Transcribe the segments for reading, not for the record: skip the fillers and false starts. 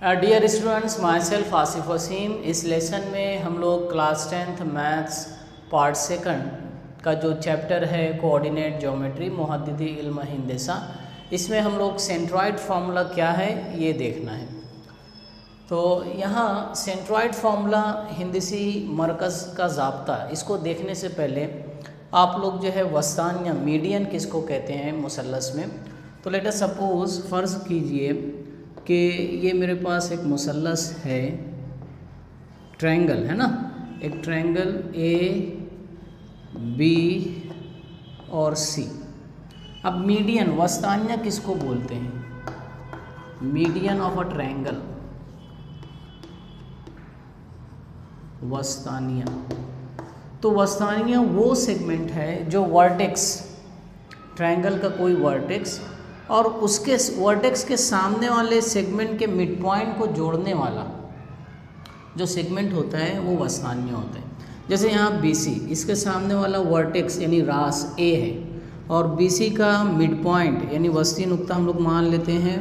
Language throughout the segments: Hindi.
Dear students, myself Asif Wasim. इस लेसन में हम लोग class 10th maths part second का जो चैप्टर है कोऑर्डिनेट ज्योमेट्री मुहद्दिदी इल्म हिंदसा, इसमें हम लोग सेंट्रॉइड फार्मूला क्या है ये देखना है। तो यहाँ सेंट्रॉइड फार्मूला हिंदसी मरकज़ का ज़ाब्ता, इसको देखने से पहले आप लोग जो है वस्तान या मीडियन किसको कहते हैं मुसल्लस में। तो लेट अस सपोज़ फ़र्ज़ कीजिए कि ये मेरे पास एक मुसल्लस है, ट्रायंगल है ना, एक ट्रायंगल ए बी और सी। अब मीडियन वस्तानिया किसको बोलते हैं? मीडियन ऑफ अ ट्रायंगल, वस्तानिया। तो वस्तानिया वो सेगमेंट है जो वर्टेक्स, ट्रायंगल का कोई वर्टेक्स और उसके वर्टेक्स के सामने वाले सेगमेंट के मिड पॉइंट को जोड़ने वाला जो सेगमेंट होता है वो वस्तानिया होता है। जैसे यहाँ BC, इसके सामने वाला वर्टेक्स यानी रास A है और BC का मिड पॉइंट यानी वस्ती नुक्ता हम लोग मान लेते हैं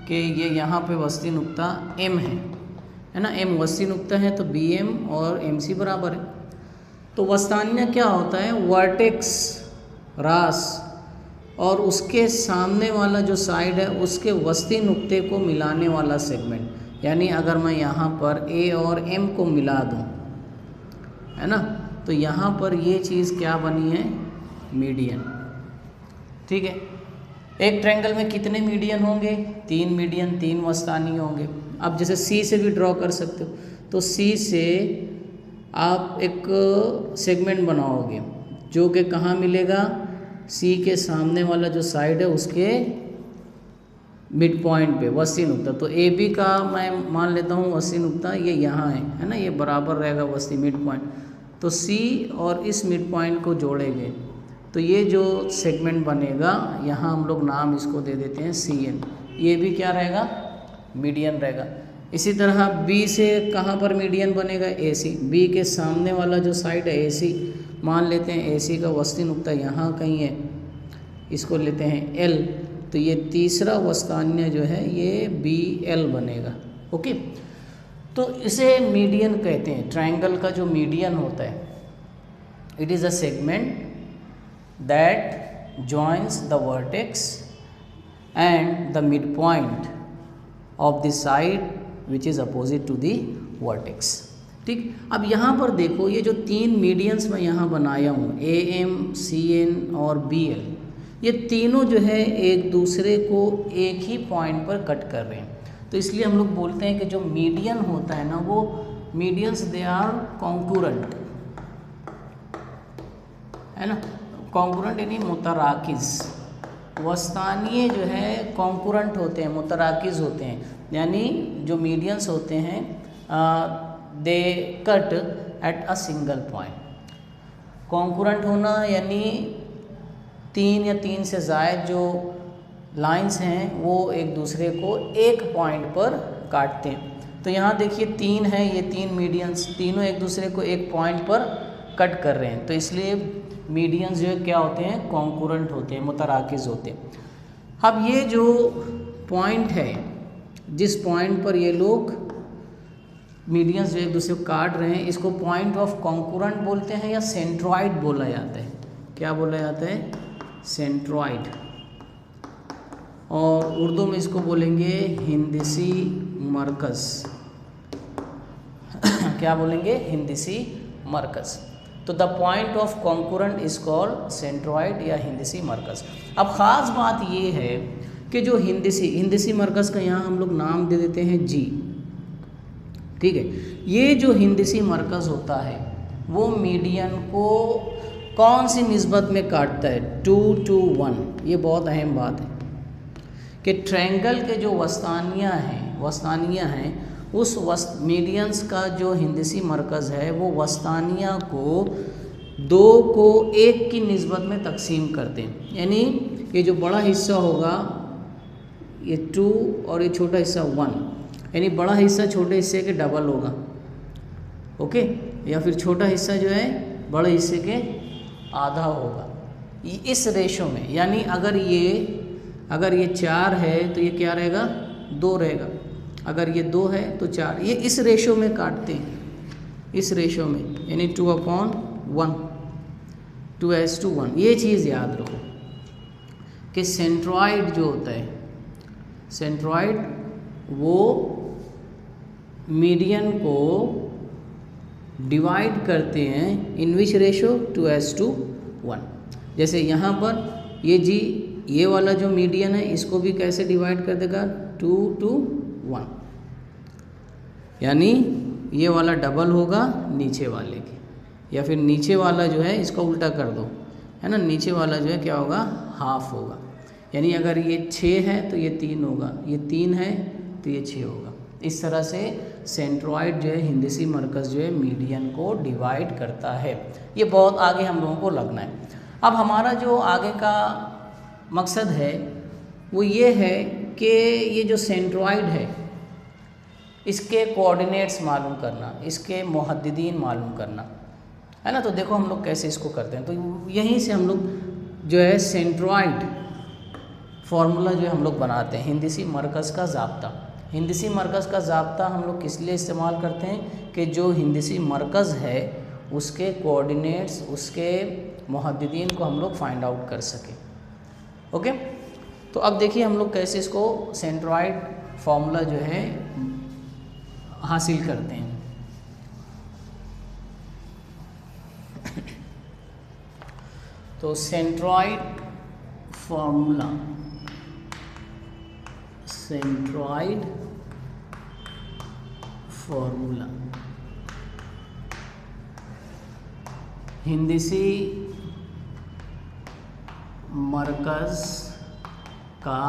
कि ये यहाँ पे वस्ती नुक्ता M है ना, M वस्ती नुक्ता है तो BM और MC बराबर है। तो वस्तानिया क्या होता है? वर्टेक्स, रास और उसके सामने वाला जो साइड है उसके वस्ती नुक्ते को मिलाने वाला सेगमेंट। यानी अगर मैं यहाँ पर A और M को मिला दूँ, है ना, तो यहाँ पर ये चीज़ क्या बनी है? मीडियन। ठीक है, एक ट्रायंगल में कितने मीडियन होंगे? 3 मीडियन, 3 वस्तानी होंगे। अब जैसे C से भी ड्रॉ कर सकते हो, तो C से आप एक सेगमेंट बनाओगे जो कि कहाँ मिलेगा? C के सामने वाला जो साइड है उसके मिड पॉइंट पे वस्ती नुक्ता। तो AB का मैं मान लेता हूँ वस्ती नुक्ता ये यहाँ है ना, ये बराबर रहेगा वस्ती मिड पॉइंट। तो C और इस मिड पॉइंट को जोड़ेंगे तो ये जो सेगमेंट बनेगा यहाँ हम लोग नाम इसको दे देते हैं CN। ये भी क्या रहेगा? मीडियन रहेगा। इसी तरह B से कहाँ पर मीडियन बनेगा? AC। B के सामने वाला जो साइड है AC, मान लेते हैं AC का वस्ती नुक्ता यहाँ कहीं है, इसको लेते हैं L। तो ये तीसरा वस्तान्य जो है ये BL बनेगा। ओके, तो इसे मीडियन कहते हैं। ट्रायंगल का जो मीडियन होता है, it is a segment that joins the vertex and the mid point of the side which is opposite to the vertex. ठीक, अब यहाँ पर देखो ये जो 3 मीडियंस मैं यहाँ बनाया हूँ AM, CN और BL, ये तीनों जो है एक दूसरे को एक ही पॉइंट पर कट कर रहे हैं। तो इसलिए हम लोग बोलते हैं कि जो मीडियन होता है ना, वो मीडियंस दे आर कॉन्कूरेंट, है ना। कॉन्कूरेंट यानी मुतराकिज़। वस्तानिये जो है कॉन्कूरेंट होते हैं, मुतराकिज़ होते हैं, यानी जो मीडियंस होते हैं they cut at a single point. Concurrent होना यानी 3 या 3 से ज़ायद जो लाइंस हैं वो एक दूसरे को एक पॉइंट पर काटते हैं। तो यहाँ देखिए 3 है, ये 3 मीडियंस, तीनों एक दूसरे को एक पॉइंट पर कट कर रहे हैं। तो इसलिए मीडियंस जो है क्या होते हैं? कॉन्कूरेंट होते हैं, मुतराकिज़ होते हैं। अब ये जो पॉइंट है, जिस पॉइंट पर ये लोग मीडियंस जो एक दूसरे को काट रहे हैं, इसको पॉइंट ऑफ कॉन्कूरेंट बोलते हैं या सेंट्रॉइड बोला जाता है। क्या बोला जाता है? सेंट्रॉइड। और उर्दू में इसको बोलेंगे हिंदसी मरकज़। क्या बोलेंगे? हिंदसी मरकज़। तो the point of concurrent is called centroid या हिंदसी मरकज़। अब ख़ास बात ये है कि जो हिंदसी मरकज़ का यहाँ हम लोग नाम दे देते हैं G। ठीक है, ये जो हिंदसी मरकज़ होता है वो मीडियन को कौन सी निस्बत में काटता है? 2 to 1। ये बहुत अहम बात है कि ट्रायंगल के जो वस्तानिया हैं उस मीडियंस का जो हिंदसी मरकज़ है वो वस्तानिया को 2 को 1 की निस्बत में तकसीम करते हैं। यानी ये जो बड़ा हिस्सा होगा ये 2 और ये छोटा हिस्सा 1, यानी बड़ा हिस्सा छोटे हिस्से के डबल होगा। ओके, या फिर छोटा हिस्सा जो है बड़े हिस्से के आधा होगा, इस रेशो में। यानी अगर ये 4 है तो ये क्या रहेगा? 2 रहेगा। अगर ये 2 है तो 4, ये इस रेशो में काटते हैं, इस रेशो में, यानी 2/1, 2:1। ये चीज़ याद रखो कि सेंट्रॉइड जो होता है, सेंट्रॉइड वो मीडियन को डिवाइड करते हैं इन विच रेशो 2:1। जैसे यहाँ पर ये जी, ये वाला जो मीडियन है इसको भी कैसे डिवाइड कर देगा, 2:1, यानी ये वाला डबल होगा नीचे वाले के, या फिर नीचे वाला जो है इसका उल्टा कर दो, है ना, नीचे वाला जो है क्या होगा, हाफ होगा। यानी अगर ये 6 है तो ये 3 होगा, ये 3 है तो ये 6 होगा। इस तरह से सेंट्रॉइड जो है, हिंदसी मरकज़ जो है मीडियन को डिवाइड करता है। ये बहुत आगे हम लोगों को लगना है। अब हमारा जो आगे का मकसद है वो ये है कि ये जो सेंट्रॉइड है इसके कोऑर्डिनेट्स मालूम करना, इसके मुहद्दिदीन मालूम करना, है ना। तो देखो हम लोग कैसे इसको करते हैं। तो यहीं से हम लोग जो है सेंट्रॉइड फार्मूला जो है हम लोग बनाते हैं, हिंदसी मरकज़ का ज़ाब्ता। हिंदसी मरकज़ का ज़ाब्ता हम लोग किस लिए इस्तेमाल करते हैं कि जो हिंदसी मरकज़ है उसके कोऑर्डिनेट्स, उसके मुहद्दिदीन को हम लोग फाइंड आउट कर सकें। ओके, तो अब देखिए हम लोग कैसे इसको सेंट्रॉइड फार्मूला जो है हासिल करते हैं। तो सेंट्रॉइड फार्मूला, सेंट्रॉइड फार्मूला हिंदसी मरकज़ का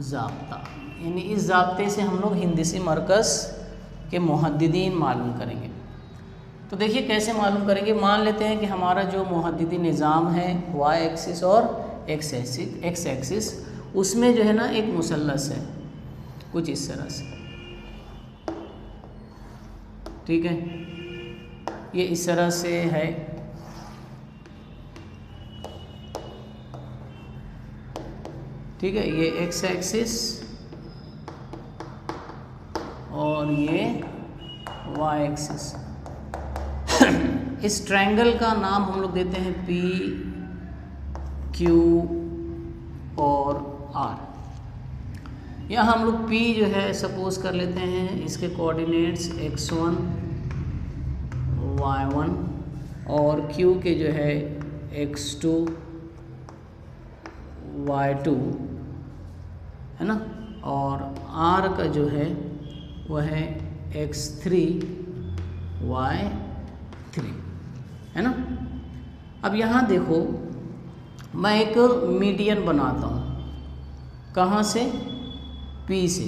ज़ाब्ता, यानी इस ज़ाब्ते से हम लोग हिंदसी मरकज़ के मुहद्दिदीन मालूम करेंगे। तो देखिए कैसे मालूम करेंगे। मान लेते हैं कि हमारा जो मुहद्दिदी निज़ाम है वाई एक्सिस और एक्स एक्सिस, उसमें जो है ना एक मुसल्लस है कुछ इस तरह से, ठीक है, ये इस तरह से है। ठीक है, ये एक्स एक्सिस और ये वाई एक्सिस। इस ट्रायंगल का नाम हम लोग देते हैं पी, क्यू और आर। यहाँ हम लोग पी जो है सपोज कर लेते हैं, इसके कोऑर्डिनेट्स x1 y1 और क्यू के जो है x2 y2, है ना, और आर का जो है वह है x3 y3, है ना। अब यहाँ देखो मैं एक मीडियन बनाता हूँ, कहाँ से, P से।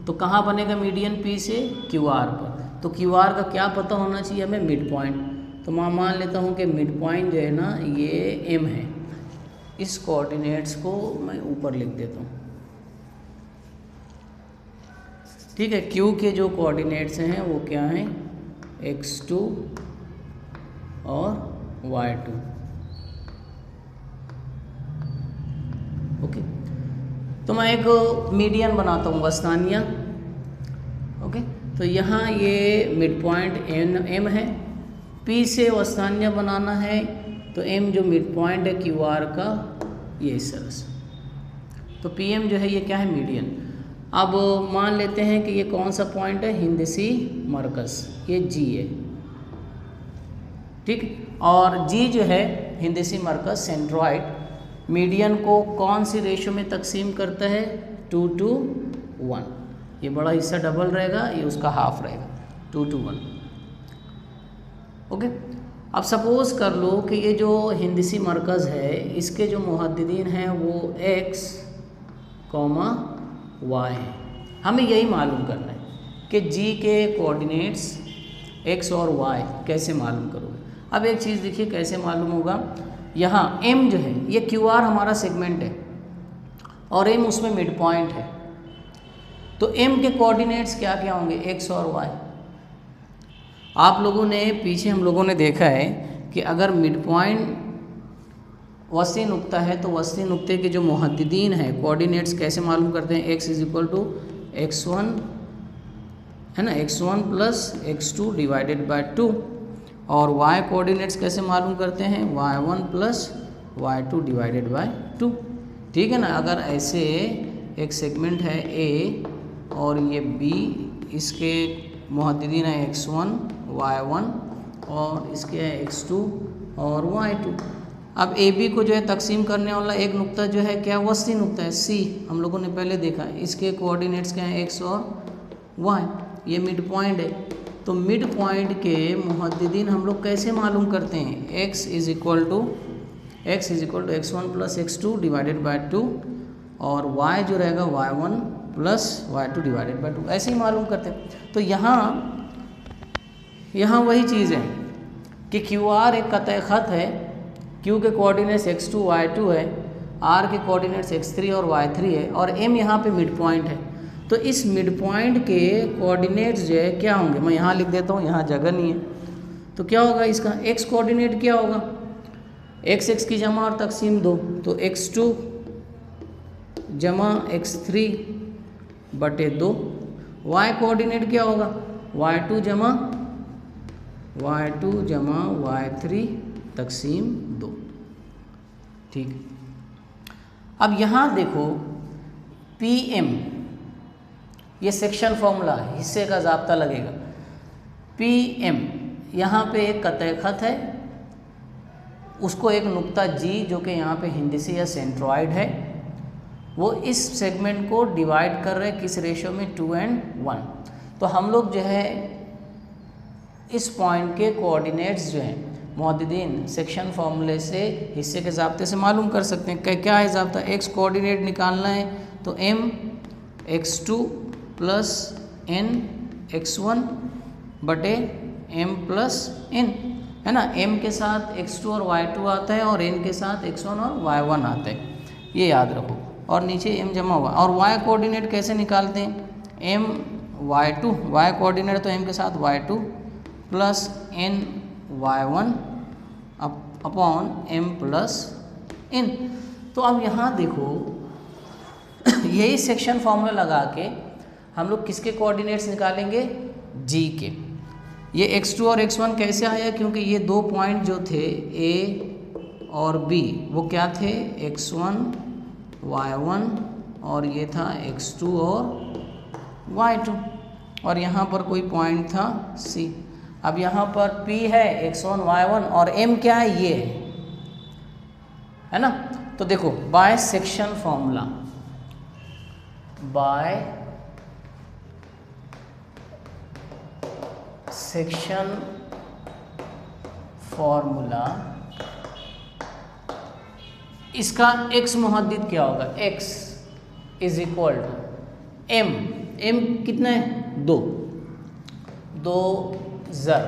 तो कहाँ बनेगा मीडियन P से, QR पर। तो QR का क्या पता होना चाहिए हमें, मिड पॉइंट। तो मैं मान लेता हूँ कि मिड पॉइंट जो है ना ये M है। इस कोऑर्डिनेट्स को मैं ऊपर लिख देता हूँ, ठीक है। Q के जो कोऑर्डिनेट्स हैं वो क्या हैं, x2 और y2। ओके, तो मैं एक मीडियन बनाता हूँ, वस्तानिया। ओके, तो यहाँ ये मिड पॉइंट M है, P से वस्तानिया बनाना है तो M जो मिड पॉइंट है QR का, ये इस तरह से। तो PM जो है ये क्या है, मीडियन। अब मान लेते हैं कि ये कौन सा पॉइंट है, हिंदसी मरकज़, ये G है, ठीक। और G जो है हिंदसी मरकज़ सेंट्रॉइड मीडियन को कौन सी रेशो में तकसीम करता है, 2:1। ये बड़ा हिस्सा डबल रहेगा, ये उसका हाफ रहेगा, 2:1। ओके, अब सपोज़ कर लो कि ये जो हिंदसी मरकज़ है इसके जो मुहद्दिदीन हैं वो x, y है। हमें यही मालूम करना है कि G के कोऑर्डिनेट्स x और y कैसे मालूम करोगे। अब एक चीज़ देखिए कैसे मालूम होगा। यहाँ M जो है ये QR हमारा सेगमेंट है और M उसमें मिड पॉइंट है, तो M के कोऑर्डिनेट्स क्या क्या होंगे, x और y। आप लोगों ने पीछे हम लोगों ने देखा है कि अगर मिड पॉइंट वसी नुक्ता है तो वसी नुक्ते के जो मुहद्दिदीन हैं कोऑर्डिनेट्स कैसे मालूम करते हैं, x = x1 है ना, x1 plus x2 divided by 2, और y कोऑर्डिनेट्स कैसे मालूम करते हैं, y1 plus y2 divided by 2। ठीक है ना। अगर ऐसे एक सेगमेंट है A और ये B, इसके मुहद्दिदीन है x1 y1 और इसके है x2 और y2। अब AB को जो है तकसीम करने वाला एक नुक्ता जो है क्या, वस्ती नुक्ता है C, हम लोगों ने पहले देखा। इसके कोऑर्डिनेट्स क्या हैं, x और y, ये मिड पॉइंट है। तो मिड पॉइंट के मुहद्दिदीन हम लोग कैसे मालूम करते हैं, x is equal to x1 plus x2 divided by 2, और y जो रहेगा y1 plus y2 divided by 2, ऐसे ही मालूम करते हैं। तो यहाँ वही चीज़ है कि QR एक कतई ख़त है, Q के कोऑर्डिनेट्स x2 y2 है, R के कोऑर्डिनेट्स x3 और y3 है, और M यहाँ पे मिड पॉइंट है। तो इस मिड पॉइंट के कोऑर्डिनेट्स जो है क्या होंगे, मैं यहाँ लिख देता हूँ, यहाँ जगह नहीं है। तो क्या होगा इसका x कोऑर्डिनेट क्या होगा, x की जमा और तकसीम 2, तो x2 जमा x3 बटे 2। y कोऑर्डिनेट क्या होगा, y2 जमा y3 तकसीम 2। ठीक। अब यहाँ देखो PM, ये सेक्शन फॉर्मूला हिस्से का ज़ाब्ता लगेगा। PM यहाँ पे एक कतई ख़त है, उसको एक नुक्ता G जो कि यहाँ पे हिंदसी या सेंट्रॉइड है, वो इस सेगमेंट को डिवाइड कर रहे हैं किस रेशो में, 2:1। तो हम लोग जो है इस पॉइंट के कोऑर्डिनेट्स जो हैं मुहद्दिदीन सेक्शन फार्मूले से हिस्से के ज़ाब्ते से मालूम कर सकते हैं। क्या है ज़ाब्ता, x कोऑर्डिनेट निकालना है तो m x2 plus n x1 बटे m प्लस n, है ना। m के साथ x2 और y2 आता है और n के साथ x1 और y1 आता है, ये याद रखो। और नीचे m जमा हुआ। और y कोऑर्डिनेट कैसे निकालते हैं, m y2, y कोऑर्डिनेट तो m के साथ y2 plus n y1 upon m plus n। तो अब यहाँ देखो यही सेक्शन फॉर्मूला लगा के हम लोग किसके कोऑर्डिनेट्स निकालेंगे, g के। ये x2 और x1 कैसे आया, क्योंकि ये दो पॉइंट जो थे a और b वो क्या थे, x1 y1 और ये था x2 और y2, और यहाँ पर कोई पॉइंट था c। अब यहाँ पर P है x1 y1 और M क्या है, ये है ना। तो देखो by section formula, by section formula इसका x मुहद्दिद क्या होगा, x is equal to m, m कितना है, 2 ज़र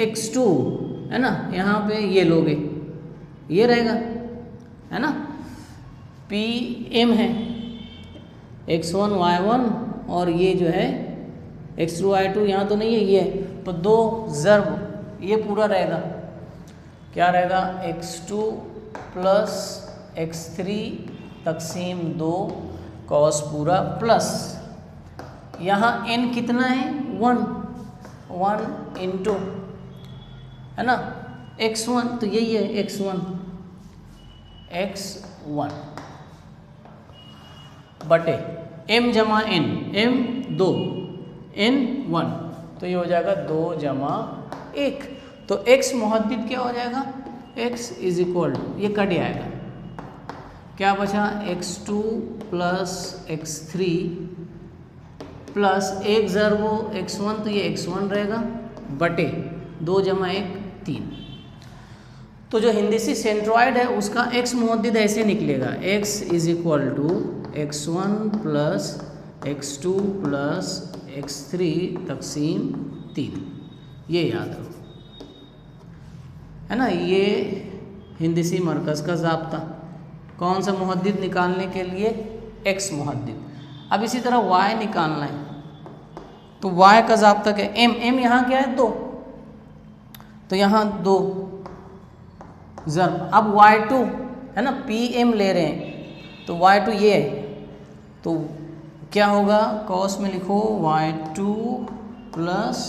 x2, है ना। यहाँ पे ये लोगे, ये रहेगा, है ना। PM है x1 y1 और ये जो है x2 y2, यहाँ तो नहीं है, ये तो 2 ज़र ये पूरा रहेगा, क्या रहेगा, x2 प्लस x3 तकसीम 2 कॉस पूरा प्लस, यहाँ n कितना है, 1 इंटू, है ना, x1, तो यही है x1 बटे m जमा n, m 2 n 1, तो ये हो जाएगा 2 जमा 1। तो x मुहद्दिद क्या हो जाएगा, x इज इक्वल टू, ये कट आएगा, क्या बचा, x2 प्लस x3 प्लस एक ज़र वो x1, तो ये x1 रहेगा बटे 2 जमा 1 3। तो जो हिंदसी सेंट्रॉइड है उसका x मुहद्दिद ऐसे निकलेगा, x is equal to x1 plus x2 plus x3 तकसीम 3, ये याद रखो, है ना। ये हिंदसी मरकज़ का ज़ाब्ता, कौन सा मुहद्दिद निकालने के लिए, x मुहद्दिद। अब इसी तरह y निकालना है, तो y का ज़ाब्ता क्या है, m यहाँ क्या है, 2, तो यहाँ 2 ज़र। अब y2 है ना, PM ले रहे हैं, तो y2 ये है, तो क्या होगा, कॉस में लिखो y2 प्लस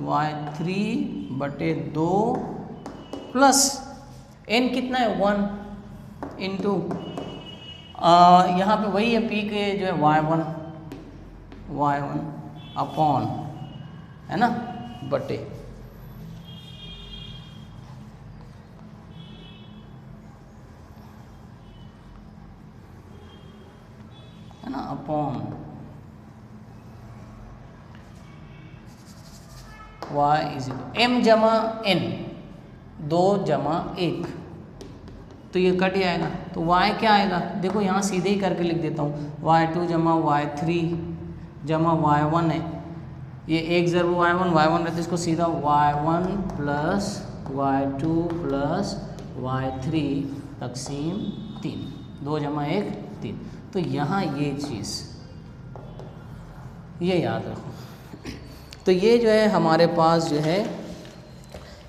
y3 बटे 2 प्लस n कितना है 1 इंटू यहाँ पे वही है p के जो है y1 अपॉन, है ना, बटे है ना, अपॉन y इज m जमा n, 2 जमा 1, तो ये कट जाएगा। तो y क्या आएगा, देखो यहाँ सीधे ही करके लिख देता हूँ, y2 जमा y3 जमा y1 है, ये एक ज़रूर y1 रहता है, इसको सीधा y1 plus y2 plus y3 तकसीम 3, 2 जमा 1 3। तो यहाँ ये चीज़ ये याद रखो। तो ये जो है हमारे पास जो है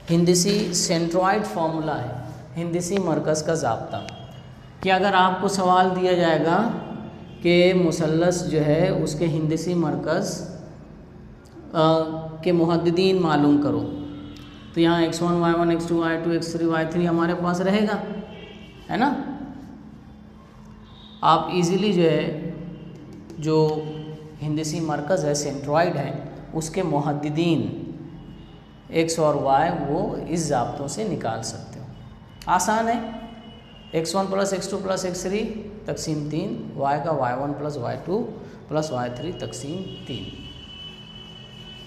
हिंदसी सेंट्रॉइड फार्मूला है, हिंदसी मरकज़ का ज़ाब्ता, कि अगर आपको सवाल दिया जाएगा कि मुसल्लस जो है उसके हिंदसी मरकज़ के मुहद्दिदीन मालूम करो, तो यहाँ x1 y1 x2 y2 x3 y3 हमारे पास रहेगा, है ना। आप इजीली जो है जो हिंदसी मरकज़ है सेंट्रॉइड है उसके मुहद्दिदीन x और y वो इस ज़ाब्तों से निकाल सकते हो, आसान है। x1 plus x2 plus x3 तकसीम 3, y का y1 plus y2 plus y3 तकसीम 3,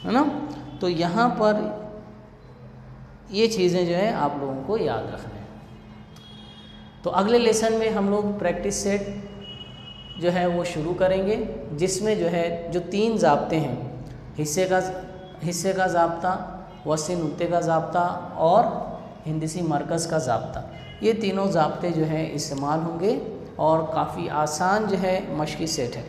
है ना। तो यहाँ पर ये चीज़ें जो है आप लोगों को याद रखना है। तो अगले लेसन में हम लोग प्रैक्टिस सेट जो है वो शुरू करेंगे, जिसमें जो है जो 3 ज़ाब्ते हैं, हिस्से का ज़ाब्ता, वसी नुक्ते का ज़ाब्ता और हिंदसी मरकज़ का ज़ाब्ता, ये तीनों ज़ाब्ते जो है इस्तेमाल होंगे और काफ़ी आसान जो है मश्की सेट है।